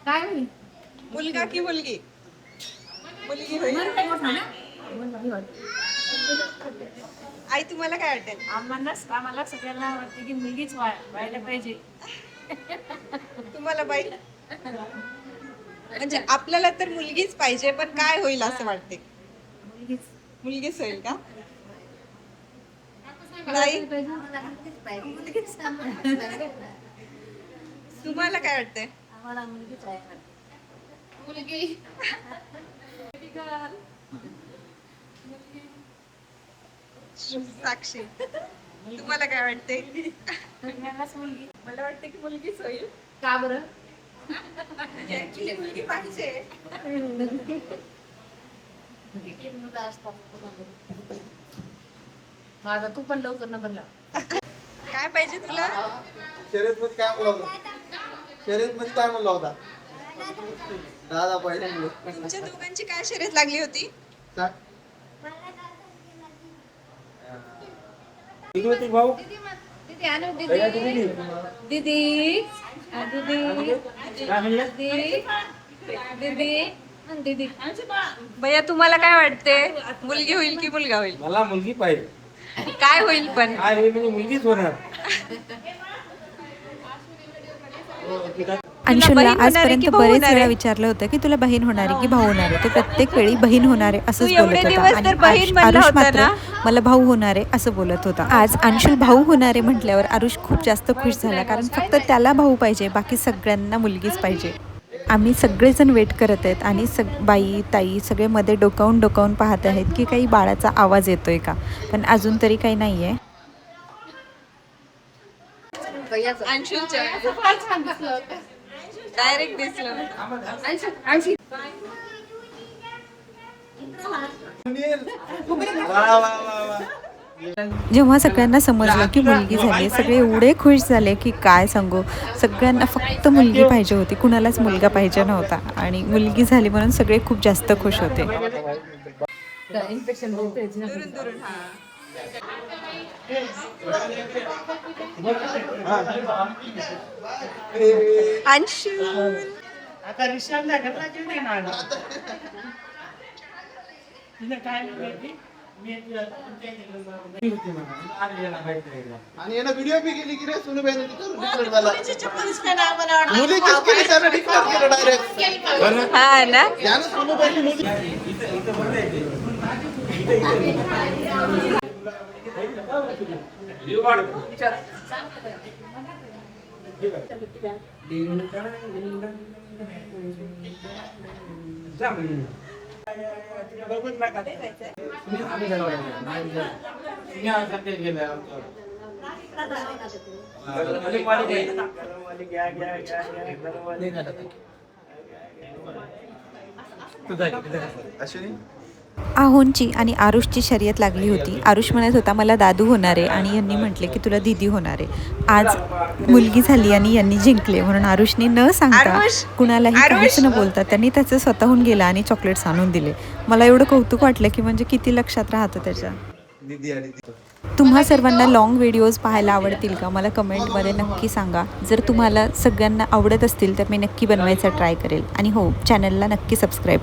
काय होईल? मुलगा की मुलगी? मुलगी होईल. आई तुम्हाला काय वाटेल? आम्हाला सगळ्यांना वाटते की मुलगीच व्हायला पाहिजे. तुम्हाला बाई? म्हणजे आपल्याला तर मुलगीच पाहिजे, पण काय होईल असं वाटते? मुलगीच मुलगीच होईल का? नाही, तुम्हाला काय वाटतंय? आम्हाला मुलगीच आहे. मुलगी साक्षी, तुम्हाला काय वाटते? सगळ्यांनाच मुलगी. मला वाटते की मुलगीच होईल. का बरं? Actually मुलगी पाहिजे. माझा तू पण लवकर नंबर लाव. काय पाहिजे तुला? शर्यतमध्ये काय म्हणला होता? शर्यतमध्ये काय म्हणला होता? दादा पहिले तुमच्या दोघांची काय शर्यत लागली होती? भाऊ दीदी आणू दीदी. दीदी दीदी. भैया तुम्हाला काय वाटते? मुलगी होईल की मुलगा होईल? मला मुलगी पाहिजे. काय होईल पण? काय होईल म्हणजे मुलगीच होणार. अंशुलला बहीण होणार आहे आजपर्यंत की भाऊ बरेच होणार वेळा आहे? विचारलं होतं की तुला बहीण होणार आहे की भाऊ होणार आहे. तो प्रत्येक वेळी बहीण होणार आहे असंच तू बोलत एवढे होता दिवस आणि तर बहीण म्हणला आरुष होता मात्र ना? मला भाऊ होणार आहे असं बोलत होता. आज अंशुल भाऊ होणार आहे म्हटल्यावर आरुष खूप जास्त खुश झाला, कारण फक्त त्याला भाऊ पाहिजे, बाकी सगळ्यांना मुलगीच पाहिजे. आम्ही सगळेजण वेट करत आहेत आणि बाई ताई सगळे मध्ये डोकावून पाहत आहेत की काही बाळाचा आवाज येतोय का, पण अजून तरी काही नाही आहे. अंशुलच्या डायरेक्ट दिसलं. वा वा वा वा. जेव्हा सगळ्यांना समजलं की मुलगी झाली, सगळे एवढे खुश झाले की काय सांगू. सगळ्यांना फक्त मुलगी पाहिजे होती, कुणालाच मुलगा पाहिजे नव्हता, आणि मुलगी झाली म्हणून सगळे खूप जास्त खुश होते. इन्फेक्शन दुरून दुरून हा. अंशु आता रिक्षाला घरला जेवण येणार. तिने काय माहिती? मी होती म्हणा. आलेला बाईक. आणि यानं व्हिडिओ बी केली की रे सुनूबाईने डिक्लेअर झाला. चप्पलचं नाव मला वाटलं. मुलीचीच केली त्यानं डिक्लेअर केलं डायरेक्ट. हा ना. यानं सुनूबाईने मुली अश्विनी आहोंची आणि आरुषची शर्यत लागली होती. आरुष म्हणत होता मला दादू होणार आहे, आणि यांनी म्हटले की तुला दीदी होणार आहे. आज मुलगी झाली आणि यांनी जिंकले, म्हणून आरुषने न सांगता आरुष! कुणालाही काहीच न बोलता त्यांनी त्याचं स्वतःहून गेला आणि चॉकलेट्स आणून दिले. मला एवढं कौतुक वाटलं की म्हणजे किती लक्षात राहतं त्याच्या. दीदी आणि ती तुम्हा सर्वांना लॉंग व्हिडिओज पाहायला आवडतील का, मला कमेंटमध्ये नक्की सांगा. जर तुम्हाला सगळ्यांना आवडत असतील तर मी नक्की बनवायचा ट्राय करेल. आणि हो, चॅनलला नक्की सबस्क्राईब